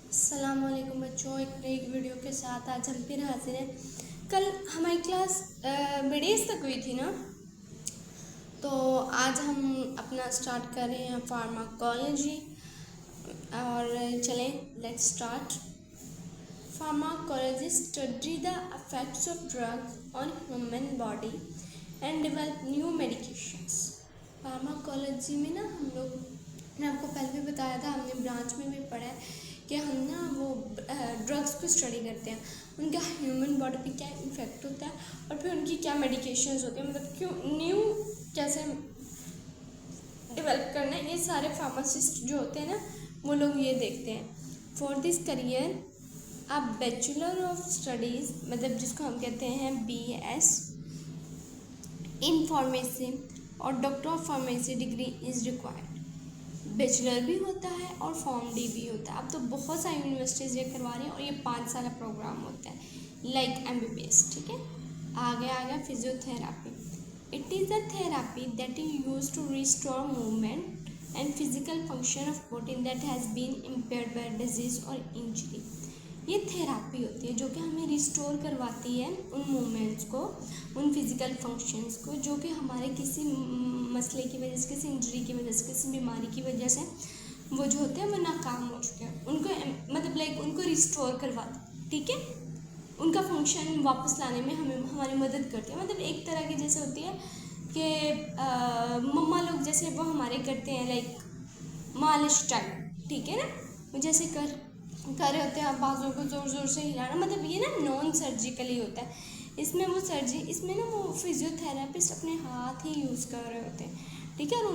अस्सलाम वालेकुम बच्चों, एक नई वीडियो के साथ आज हम फिर हाजिर हैं। कल हमारी क्लास बीडीएस तक हुई थी ना, तो आज हम अपना स्टार्ट कर रहे हैं फार्माकोलॉजी। और चलें, let's start. Pharmacology study the effects of drugs on human body and develop new medications. Pharmacology में ना हम लोग ने आपको पहले भी बताया था, हमने ब्रांच में भी पढ़ा है कि हम ना वो ड्रग्स को स्टडी करते हैं, उनका ह्यूमन बॉडी पे क्या इफेक्ट होता है और फिर उनकी क्या मेडिकेशंस होती हैं, मतलब क्यों न्यू कैसे डेवलप करना है। ये सारे फार्मासिस्ट जो होते हैं ना, वो लोग ये देखते हैं। फॉर दिस करियर अब बैचलर ऑफ स्टडीज़, मतलब जिसको हम कहते हैं BS इन फार्मेसी और doctor of pharmacy degree is required. Bachelor भी होता है और फॉर्म डी भी होता है। अब तो बहुत सारी यूनिवर्सिटीज़ ये करवा रही हैं और ये 5 साल प्रोग्राम होता है लाइक MBBS। ठीक है, आगे आ गया physiotherapy. It is a therapy that is use to restore movement and physical function of body that has been impaired by disease और इंजरी। ये थेरापी होती है जो कि हमें रिस्टोर करवाती है उन मूवमेंट्स को, उन फिज़िकल फंक्शंस को जो कि हमारे किसी मसले की वजह से, किसी इंजरी की वजह से, किसी बीमारी की वजह से वो जो होते हैं वो नाकाम हो चुके हैं, उनको मतलब लाइक उनको रिस्टोर करवाती है। ठीक है, उनका फंक्शन वापस लाने में हमें हमारी मदद करती है। मतलब एक तरह की जैसे होती है कि मम्मा लोग जैसे वो हमारे करते हैं लाइक मालिश टाइप। ठीक है ना, वो जैसे कर रहे होते हैं, आप बाजू को ज़ोर ज़ोर से हिलाना, मतलब ये ना नॉन सर्जिकली होता है। इसमें इसमें ना वो फिजियोथेरापिस्ट अपने हाथ ही यूज़ कर रहे होते हैं। ठीक है, और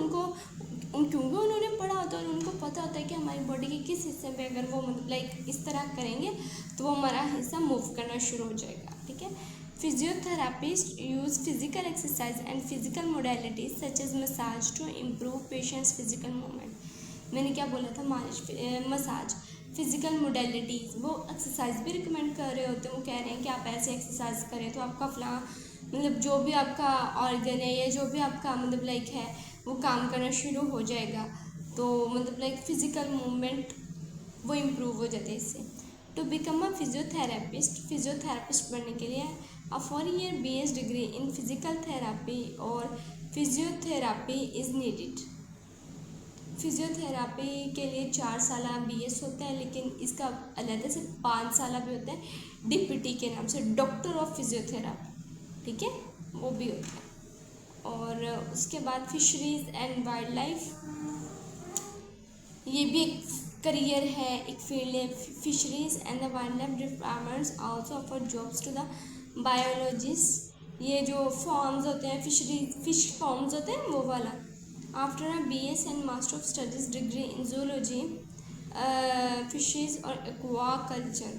क्योंकि उन्होंने पढ़ा होता है और उनको पता होता है कि हमारी बॉडी के किस हिस्से पे अगर वो मतलब लाइक इस तरह करेंगे तो वो हमारा हिस्सा मूव करना शुरू हो जाएगा। ठीक है, physiotherapist use physical exercise and physical modalities such as massage to improve patients physical movement. मैंने क्या बोला था, मालिश, मसाज, फिज़िकल मोडेलिटीज़, वो एक्सरसाइज भी रिकमेंड कर रहे होते हैं। वो कह रहे हैं कि आप ऐसे एक्सरसाइज करें तो आपका फलां मतलब जो भी आपका ऑर्गन है या जो भी आपका मतलब लाइक है वो काम करना शुरू हो जाएगा। तो मतलब लाइक फ़िज़िकल मूवमेंट वो इम्प्रूव हो जाते हैं इससे। टू बिकम अ फिजियोथेरापिस्ट बनने के लिए अ 4 year BS डिग्री इन फिज़िकल थेरापी और फिजियोथेरापी इज़ नीडेड। फिजियोथेरापी के लिए 4 साल BS होता है, लेकिन इसका अलग से 5 साल भी होता है DPT के नाम से, डॉक्टर ऑफ फिजियोथेरापी। ठीक है, वो भी होता है। और उसके बाद फिशरीज एंड वाइल्ड लाइफ, ये भी एक करियर है, एक फील्ड है। Fisheries and the wild life departments also offer jobs to the biologist. ये जो फॉर्म्स होते हैं, फिश फॉर्म्स होते हैं वो वाला। After a BS and master of studies degree in zoology, fishes और एक्वा कल्चर।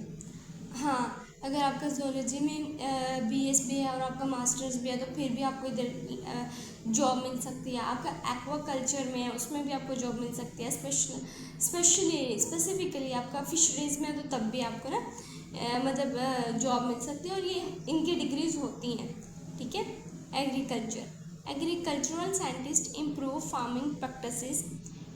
हाँ, अगर आपका जूलॉजी में BS भी है और आपका मास्टर्स भी है तो फिर भी आपको इधर जॉब मिल सकती है। आपका एक्वा कल्चर में है उसमें भी आपको जॉब मिल सकती है। स्पेसिफिकली आपका फिशरीज में है तो तब भी आपको ना मतलब जॉब मिल सकती है, और ये इनकी डिग्रीज होती हैं। ठीक है, agricultural scientist improve farming practices,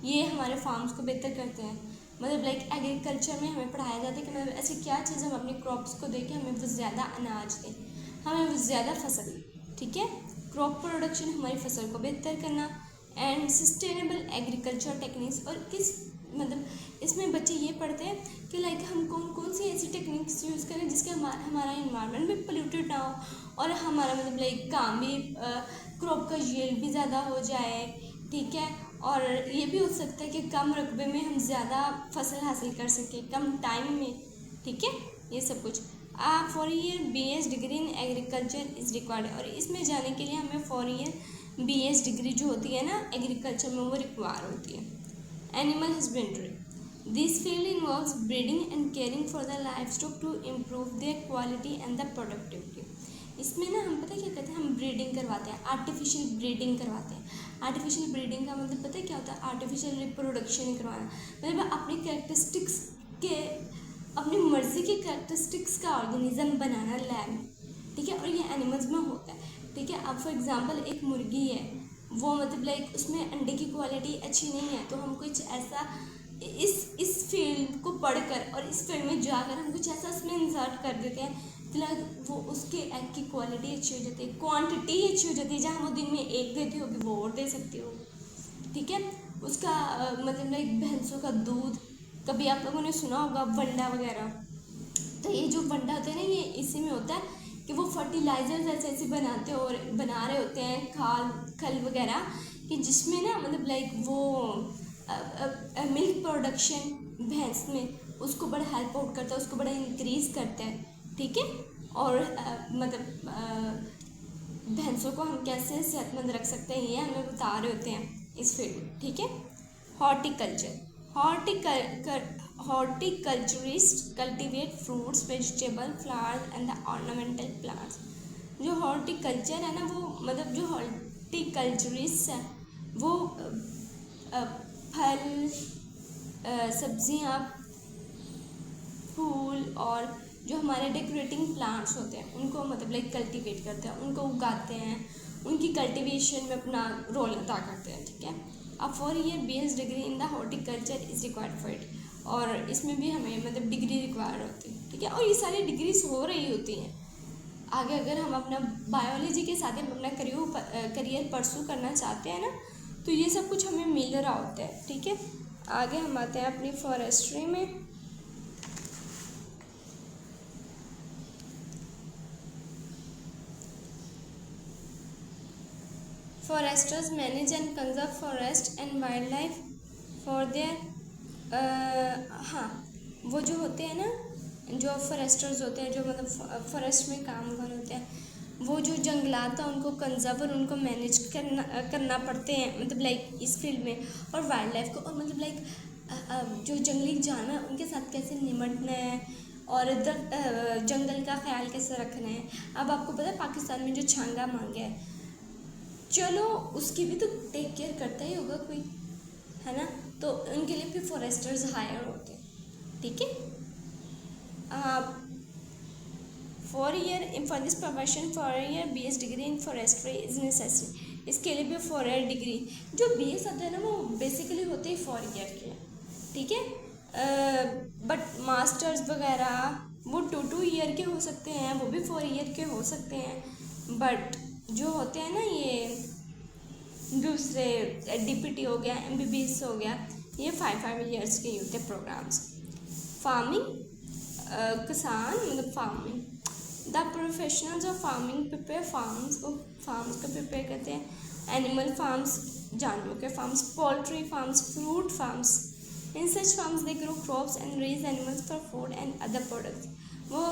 ये हमारे फार्म्स को बेहतर करते हैं। मतलब लाइक एग्रीकल्चर में हमें पढ़ाया जाता है कि मतलब ऐसी क्या चीज़ हम अपनी क्रॉप्स को दें कि हमें वो ज़्यादा अनाज दें, हमें वो ज़्यादा फसल। ठीक है, क्रॉप प्रोडक्शन, हमारी फसल को बेहतर करना, एंड सस्टेनेबल एग्रीकल्चर टेक्निक्स। और किस मतलब इसमें बच्चे ये पढ़ते हैं कि लाइक हम कौन कौन सी ऐसी टेक्निक्स यूज़ करें जिसके हमारा इन्वायरमेंट भी पोल्यूटेड ना हो और हमारा मतलब लाइक काम भी क्रॉप का यील्ड भी ज़्यादा हो जाए। ठीक है, और ये भी हो सकता है कि कम रकबे में हम ज़्यादा फसल हासिल कर सकें कम टाइम में। ठीक है, ये सब कुछ 4 year BS degree in agriculture is required, और इसमें जाने के लिए हमें 4 year BS डिग्री जो होती है ना एग्रीकल्चर में वो रिक्वायर होती है। Animal husbandry, this field involves breeding and caring for the life stock to improve their quality and the productivity. इसमें ना हम पता क्या करते हैं, हम ब्रीडिंग करवाते हैं, आर्टिफिशियल ब्रीडिंग करवाते हैं। आर्टिफिशियल ब्रीडिंग का मतलब पता है क्या होता है, आर्टिफिशियल रिप्रोडक्शन करवाना, मतलब अपनी कैरेक्टरिस्टिक्स के, अपनी मर्जी के कैरेक्टरिस्टिक्स का ऑर्गेनिज्म बनाना लैब में। ठीक है, और ये एनिमल्स में होता है। ठीक है, अब फॉर एग्जांपल एक मुर्गी है, वो मतलब लाइक उसमें अंडे की क्वालिटी अच्छी नहीं है तो हम कुछ ऐसा इस फील्ड को पढ़कर और इस फील्ड में जाकर हम कुछ ऐसा उसमें इंसर्ट कर देते हैं, तो वो उसके एग की क्वालिटी अच्छी हो जाती है, क्वांटिटी अच्छी हो जाती है। जहाँ वो दिन में एक देती होगी वो और दे सकती हो, ठीक है। उसका मतलब लाइक भैंसों का दूध, कभी आप लोगों ने सुना होगा वंडा वगैरह, तो ये जो वंडा होता है ना, ये इसी में होता है कि वो फर्टिलाइजर ऐसे बना रहे होते हैं खल वगैरह, कि जिसमें ना मतलब लाइक वो मिल्क प्रोडक्शन भैंस में उसको बड़ा हेल्प आउट करता है, उसको बड़ा इंक्रीज़ करता है, ठीक है। और मतलब भैंसों को हम कैसे सेहतमंद रख सकते हैं ये हमें बता रहे होते हैं इस फील्ड में, ठीक है। Horticulture, horticulturist cultivate fruits, vegetable, flowers and the ornamental plants. जो हॉर्टिकल्चर है ना, वो मतलब जो हॉर्टिकल्चरिस्ट है वो फल, सब्जियां, फूल और जो हमारे डेकोरेटिंग प्लांट्स होते हैं उनको मतलब लाइक कल्टीवेट करते हैं, उनको उगाते हैं, उनकी कल्टीवेशन में अपना रोल अदा करते हैं, ठीक है। अब 4 year BS degree in the horticulture is required for it, और इसमें भी हमें मतलब डिग्री रिक्वायर्ड होती है, ठीक है। और ये सारी डिग्रीज हो रही होती हैं आगे, अगर हम अपना बायोलॉजी के साथ हम अपना करियर परसू करना चाहते हैं ना, तो ये सब कुछ हमें मिल रहा होता है, ठीक है। आगे हम आते हैं अपनी फॉरेस्ट्री में। Forester's manage and conserve forest and wild life for their, हाँ, वो जो होते हैं ना, जो फॉरेस्टर्स होते हैं, जो मतलब फॉरेस्ट में काम कर होते हैं, वो जो जंगलात हैं उनको कंजर्व और उनको मैनेज करना पड़ते हैं, मतलब लाइक इस फील्ड में, और वाइल्ड लाइफ को, और मतलब लाइक जो जंगली जानवर उनके साथ कैसे निपटना है, और जंगल का ख्याल कैसे रखना है। अब आपको पता है पाकिस्तान में जो छांगा मांगे है, चलो उसकी भी तो टेक केयर करता ही होगा कोई, है ना, तो उनके लिए फिर फॉरेस्टर्स हायर होते हैं, ठीक है। 4 year for this profession, 4 year BS degree in forestry is necessary. इसके लिए भी 4 ईयर डिग्री, जो BS होते हैं ना वो बेसिकली होते ही 4 ईयर के, ठीक है। बट मास्टर्स वगैरह वो 2 ईयर के हो सकते हैं, वो भी 4 ईयर के हो सकते हैं, बट जो होते हैं ना ये दूसरे DPT हो गया, MBBS हो गया, ये 5 ईयर्स के होते हैं प्रोग्राम्स। फार्मिंग, किसान मतलब farming, the professionals of farming prepare farms को प्रिपेयर करते हैं। एनिमल फार्म्स, जानवरों के farms, poultry farms, fruit farms, in such farms they grow crops and raise animals for food and other products. वो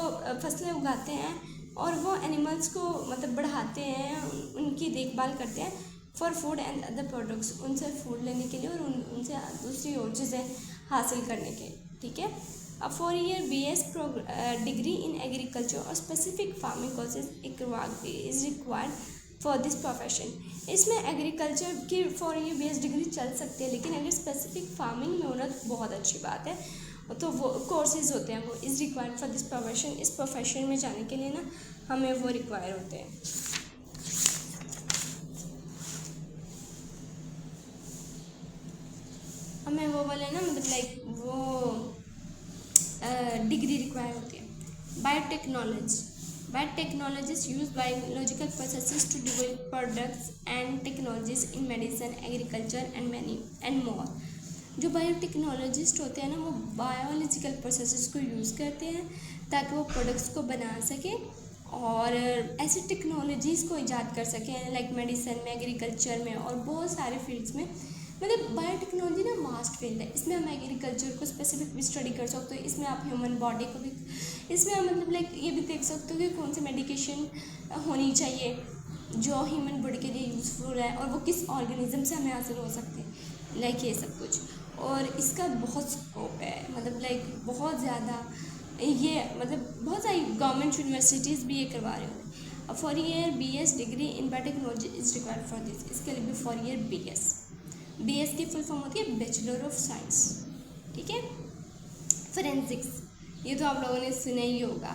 फसलें उगाते हैं और वो एनिमल्स को मतलब बढ़ाते हैं, उनकी देखभाल करते हैं, for food and other products, उनसे फूड लेने के लिए और उनसे दूसरी और चीज़ें हासिल करने के, ठीक है। अब 4 year BS degree in agriculture और specific farming courses is required for this profession. इसमें एग्रीकल्चर की 4 ईयर BS डिग्री चल सकती है, लेकिन अगर स्पेसिफिक फार्मिंग में होना तो बहुत अच्छी बात है, तो वो कोर्सेज होते हैं, वो is required for this profession. इस प्रोफेशन में जाने के लिए ना हमें वो रिक्वायर होते हैं। हमें वो वाले ना मतलब लाइक वो डिग्री रिक्वायर होती है। Biotechnologist use biological processes to develop products and technologies in medicine, agriculture and more. जो बायोटेक्नोलॉजिस्ट होते हैं ना वो बायोलॉजिकल प्रोसेसेस को यूज़ करते हैं ताकि वो प्रोडक्ट्स को बना सकें और ऐसी टेक्नोलॉजीज़ को ईजाद कर सकें, लाइक मेडिसिन में, एग्रीकल्चर में और बहुत सारे फील्ड्स में। मतलब बायोटेक्नोलॉजी ना वास्ट फील्ड है, इसमें हम एग्रीकल्चर को स्पेसिफिक भी स्टडी कर सकते हो, इसमें आप ह्यूमन बॉडी को भी, इसमें आप मतलब लाइक ये भी देख सकते हो कि कौन सी मेडिकेशन होनी चाहिए जो ह्यूमन बॉडी के लिए यूज़फुल है और वो किस ऑर्गेनिज्म से हमें हासिल हो सकते हैं, लाइक ये सब कुछ। और इसका बहुत स्कोप है, मतलब लाइक बहुत ज़्यादा, ये मतलब बहुत सारी गवर्नमेंट यूनिवर्सिटीज़ भी ये करवा रहे हैं। अब 4 year BS degree in biotechnology is required for this. इसके लिए भी 4 ईयर BS की फुल फॉर्म होती है बैचलर ऑफ साइंस, ठीक है। फोरेंसिक्स, ये तो आप लोगों ने सुना ही होगा।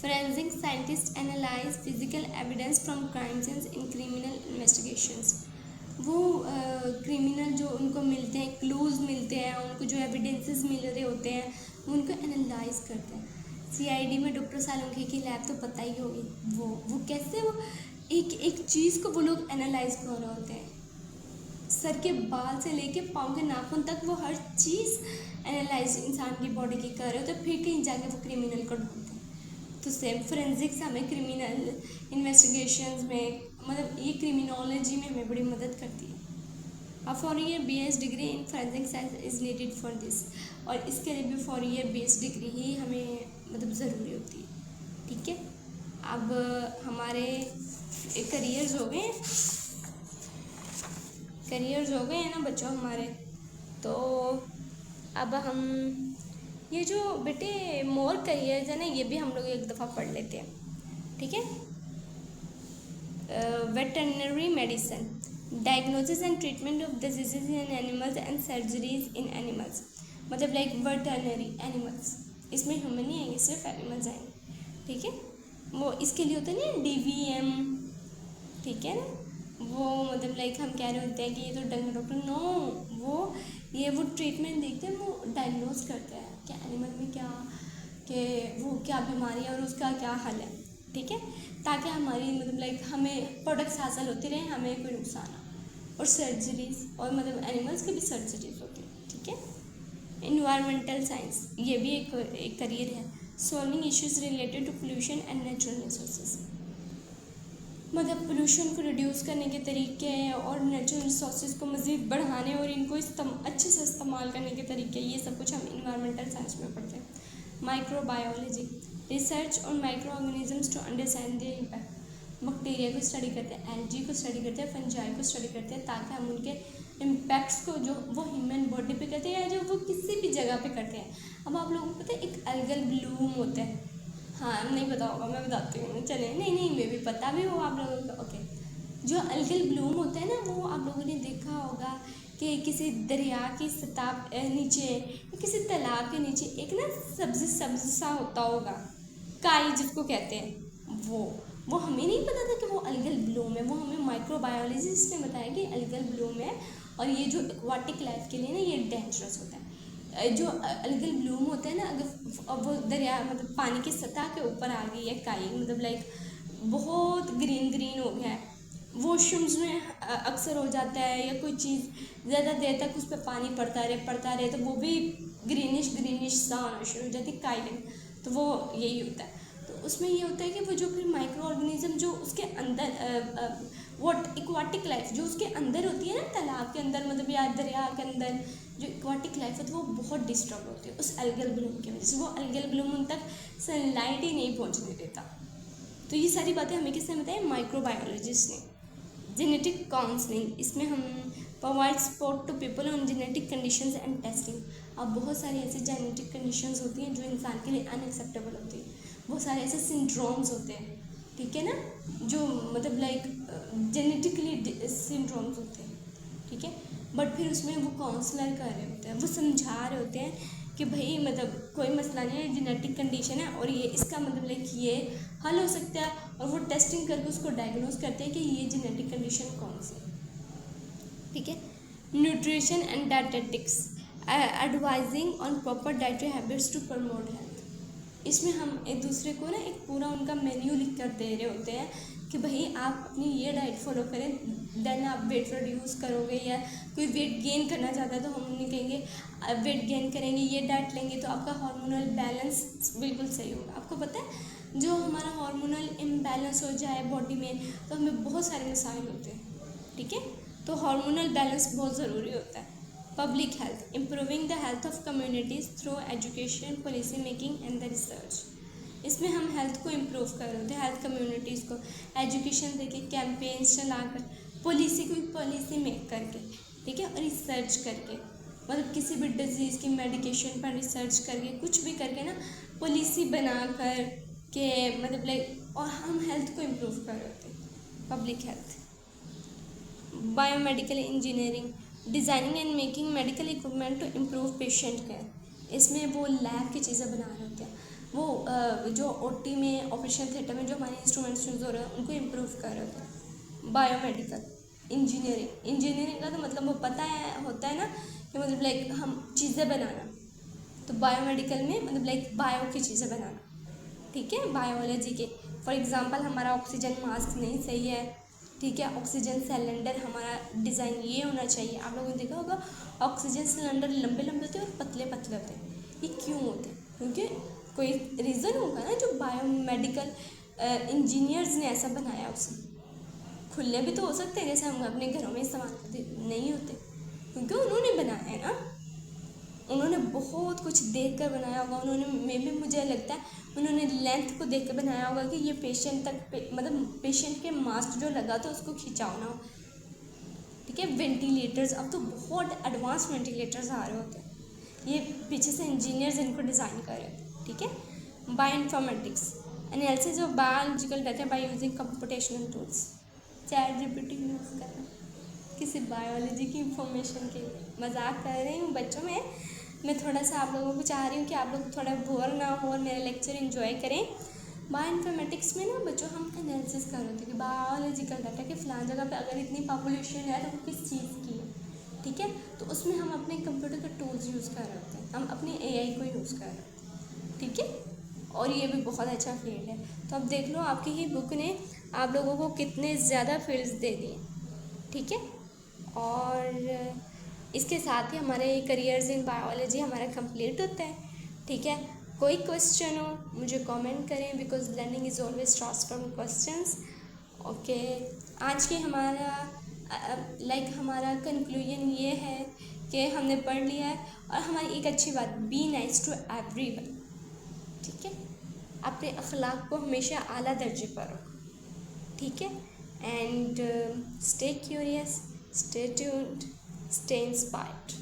Forensic scientist analyse physical evidence from crime scenes in criminal investigations. वो क्रिमिनल जो उनको मिलते हैं, क्लूज़ मिलते हैं, उनको जो एविडेंसेस मिल रहे होते हैं, वो उनको एनालाइज करते हैं। सीआईडी में डॉक्टर सालुंखे की लैब तो पता ही होगी, वो कैसे वो एक एक चीज़ को वो लोग एनालाइज कर रहे होते हैं। सर के बाल से लेके पाँव के नाखून तक वो हर चीज़ एनालाइज इंसान की बॉडी की कर रहे होते हैं, फिर कहीं जाके वो क्रिमिनल को ढूंढते हैं। तो सेम फोरेंसिक्स हमें क्रिमिनल इन्वेस्टिगेशंस में, मतलब ये क्रिमिनोलॉजी में हमें बड़ी मदद करती है। अब 4 year BS degree in forensic science is needed for this, और इसके लिए भी 4 ईयर BS डिग्री ही हमें मतलब ज़रूरी होती है। ठीक है, अब हमारे करियर्स हो गए हैं ना बच्चों हमारे। तो अब हम ये जो बेटे मोर करियर्स है ना, ये भी हम लोग एक दफ़ा पढ़ लेते हैं। ठीक है, veterinary medicine, diagnosis and treatment of diseases in animals and surgeries in animals, मतलब लाइक वेटरनरी एनिमल्स, इसमें ह्यूमन नहीं आएंगे, सिर्फ एनिमल्स आएंगे। ठीक है, वो इसके लिए होता है ना DVM, ठीक है ना, वो मतलब लाइक हम कह रहे होते हैं कि ये तो डॉक्टर नो, वो ट्रीटमेंट देखते हैं, वो डायग्नोज करते हैं कि एनिमल में क्या, कि वो क्या बीमारी है और उसका क्या हल है। ठीक है, ताकि हमारी मतलब लाइक हमें प्रोडक्ट्स हासिल होती रहे, हमें कोई नुकसान ना। और सर्जरीज, और मतलब एनिमल्स की भी सर्जरीज होती है। ठीक है, इन्वायरमेंटल साइंस, ये भी एक करियर है। Solving issues related to pollution and natural resources, मतलब पोल्यूशन को रिड्यूस करने के तरीके और नेचुरल रिसोर्सेज को मज़ीद बढ़ाने और इनको अच्छे से इस्तेमाल करने के तरीके, ये सब कुछ हम इन्वायरमेंटल साइंस में पढ़ते हैं। Microbiology, research on micro organisms to understand their impact, bacteria को स्टडी करते हैं, एल्गी को स्टडी करते हैं, फंजाई को स्टडी करते हैं, ताकि हम उनके इम्पैक्ट्स को जो वो ह्यूमन बॉडी पे करते हैं या जो वो किसी भी जगह पे करते हैं। अब आप लोगों को पता है एक अलगल ब्लूम होता है, हाँ नहीं पता होगा, मैं बताती हूँ, चले नहीं मे भी पता भी हो आप लोगों को। ओके, जो अलगल ब्लूम होता है ना, वो आप लोगों ने देखा होगा कि किसी दरिया की सतह नीचे या किसी तालाब के नीचे एक ना सब्ज सा होता होगा, काई जिसको कहते हैं, वो हमें नहीं पता था कि वो अलगल ब्लूम है, वो हमें माइक्रोबायोलॉजिस्ट ने बताया कि अलगल ब्लूम है, और ये जो एक्वाटिक लाइफ के लिए ना ये डेंजरस होता है। जो अलगल ब्लूम होता है ना, अगर वो दरिया मतलब पानी की सतह के ऊपर आ गई है काई, मतलब लाइक बहुत ग्रीन हो गया है, वॉशरूम्स में अक्सर हो जाता है, या कोई चीज़ ज़्यादा देर तक उस पर पानी पड़ता रहे तो वो भी ग्रीनिश सा होना शुरू हो जाती है काई में, तो वो यही होता है। तो उसमें ये होता है कि वो जो फिर माइक्रो ऑर्गेनिज्म जो उसके अंदर वॉट एक्वाटिक लाइफ जो उसके अंदर होती है ना, तालाब के अंदर मतलब या दरिया के अंदर जो एक्वाटिक लाइफ है, तो वो बहुत डिस्टर्ब होती है उस अलगल ब्लूम की वजह से। वो अलगल ब्लूम उन तक सनलाइट ही नहीं पहुंचने देता। तो ये सारी बातें हमें किसने बताई? माइक्रोबायोलॉजिस्ट ने। जेनेटिक काउंसलिंग, इसमें हम provide support to people on genetic conditions and testing. अब बहुत सारी ऐसी जेनेटिक कंडीशंस होती हैं जो इंसान के लिए अनएक्सेप्टेबल होती है, बहुत सारे ऐसे सिंड्रोम्स होते हैं, ठीक है ना, जो मतलब लाइक जेनेटिकली सिंड्रोम्स होते हैं, ठीक है, बट फिर उसमें वो काउंसलर कर रहे होते हैं, वो समझा रहे होते हैं कि भाई मतलब कोई मसला नहीं है, जेनेटिक कंडीशन है और ये इसका मतलब लाइक ये हल हो सकता है, और वो टेस्टिंग करके उसको डायग्नोज करते हैं कि ये जेनेटिक कंडीशन कौन सी है, ठीक है। Nutrition and dietetics, advising on proper dietary habits to promote health. इसमें हम एक दूसरे को ना एक पूरा उनका मेन्यू लिख कर दे रहे होते हैं कि भाई आप अपनी ये डाइट फॉलो करें, देन आप वेट रिड्यूस करोगे, या कोई वेट गेन करना चाहता है तो हम उन्हें कहेंगे वेट गेन करेंगे, ये डाइट लेंगे तो आपका हार्मोनल बैलेंस बिल्कुल सही होगा। आपको पता है जो हमारा हार्मोनल इम्बैलेंस हो जाए बॉडी में तो हमें बहुत सारे मसाइल होते हैं, ठीक है, तो हार्मोनल बैलेंस बहुत ज़रूरी होता है। Public health, improving the health of communities through education, policy making and the research. इसमें हम हेल्थ को इम्प्रूव कर रहे होते हैं, हेल्थ कम्युनिटीज़ को एजुकेशन देके, कैंपेन्स चलाकर, पॉलिसी मेक करके, ठीक है, और रिसर्च करके, मतलब किसी भी डिजीज़ की मेडिकेशन पर रिसर्च करके, कुछ भी करके ना पॉलिसी बना कर के मतलब लाइक, और हम हेल्थ को इम्प्रूव कर रहे होते हैं। Public health, biomedical engineering, designing and making medical equipment to improve patient care. इसमें वो लैब की चीज़ें बना रहे होते हैं, वो जो OT में, ऑपरेशन थिएटर में जो हमारे इंस्ट्रूमेंट्स यूज़ हो रहे हैं उनको इम्प्रूव कर रहे होते हैं। बायोमेडिकल, इंजीनियरिंग का तो मतलब वो पता है होता है ना कि मतलब लाइक हम चीज़ें बनाना, तो बायोमेडिकल में मतलब लाइक बायो की चीज़ें बनाना, ठीक है, बायोलॉजी के। फॉर एग्जांपल हमारा ऑक्सीजन मास्क नहीं सही है, ठीक है, ऑक्सीजन सिलेंडर हमारा डिज़ाइन ये होना चाहिए। आप लोगों ने देखा होगा ऑक्सीजन सिलेंडर लंबे लंबे होते हैं और पतले पतले होते हैं, ये क्यों होते हैं? क्योंकि कोई रीज़न होगा ना जो बायोमेडिकल इंजीनियर्स ने ऐसा बनाया। उसे खुले भी तो हो सकते हैं जैसे हम अपने घरों में इस्तेमाल करते, नहीं होते क्योंकि उन्होंने बनाया है ना, उन्होंने बहुत कुछ देख कर बनाया होगा। उन्होंने मुझे लगता है उन्होंने लेंथ को देख कर बनाया होगा कि ये पेशेंट तक मतलब पेशेंट के मास्क जो लगा था उसको खिंचाओ ना, ठीक है। वेंटिलेटर्स, अब तो बहुत एडवांस वेंटिलेटर्स आ रहे होते हैं, ये पीछे से इंजीनियर्स इनको डिज़ाइन कर रहे हैं, ठीक है। Bio informatics analysis of biological data by using computational tools, chat GPT use करना किसी बायोलॉजी की इंफॉर्मेशन के लिए। मजाक कर रही हूँ बच्चों में, मैं थोड़ा सा आप लोगों को चाह रही हूँ कि आप लोग थोड़ा बोर ना हो और मेरा लेक्चर एंजॉय करें। बायो इन्फॉर्मेटिक्स में ना बच्चों हम एनालिसिस कर रहे थे कि बायोलॉजिकल डाटा कि फ़लान जगह पे अगर इतनी पॉपुलेशन है तो वो किस चीज़ की है, ठीक है। तो उसमें हम अपने कंप्यूटर के टूल्स यूज़ कर रहे होते हैं, हम अपने एआई को यूज़ कर रहे होते हैं, ठीक है। और ये भी बहुत अच्छा फील्ड है। तो अब देख लो आपकी ही बुक ने आप लोगों को कितने ज़्यादा फील्ड्स दे दिए, ठीक है। और इसके साथ ही हमारे करियर्स इन बायोलॉजी हमारा कंप्लीट होता है, ठीक है। कोई क्वेश्चन हो मुझे कमेंट करें, because learning is always starts from questions, okay. आज के हमारा हमारा कंक्लूजन ये है कि हमने पढ़ लिया है। और हमारी एक अच्छी बात, बी नाइस टू एवरीवन, ठीक है। अपने अखलाक को हमेशा आला दर्जे पर रखो, ठीक है। And stay curious, stay tuned, stay inspired.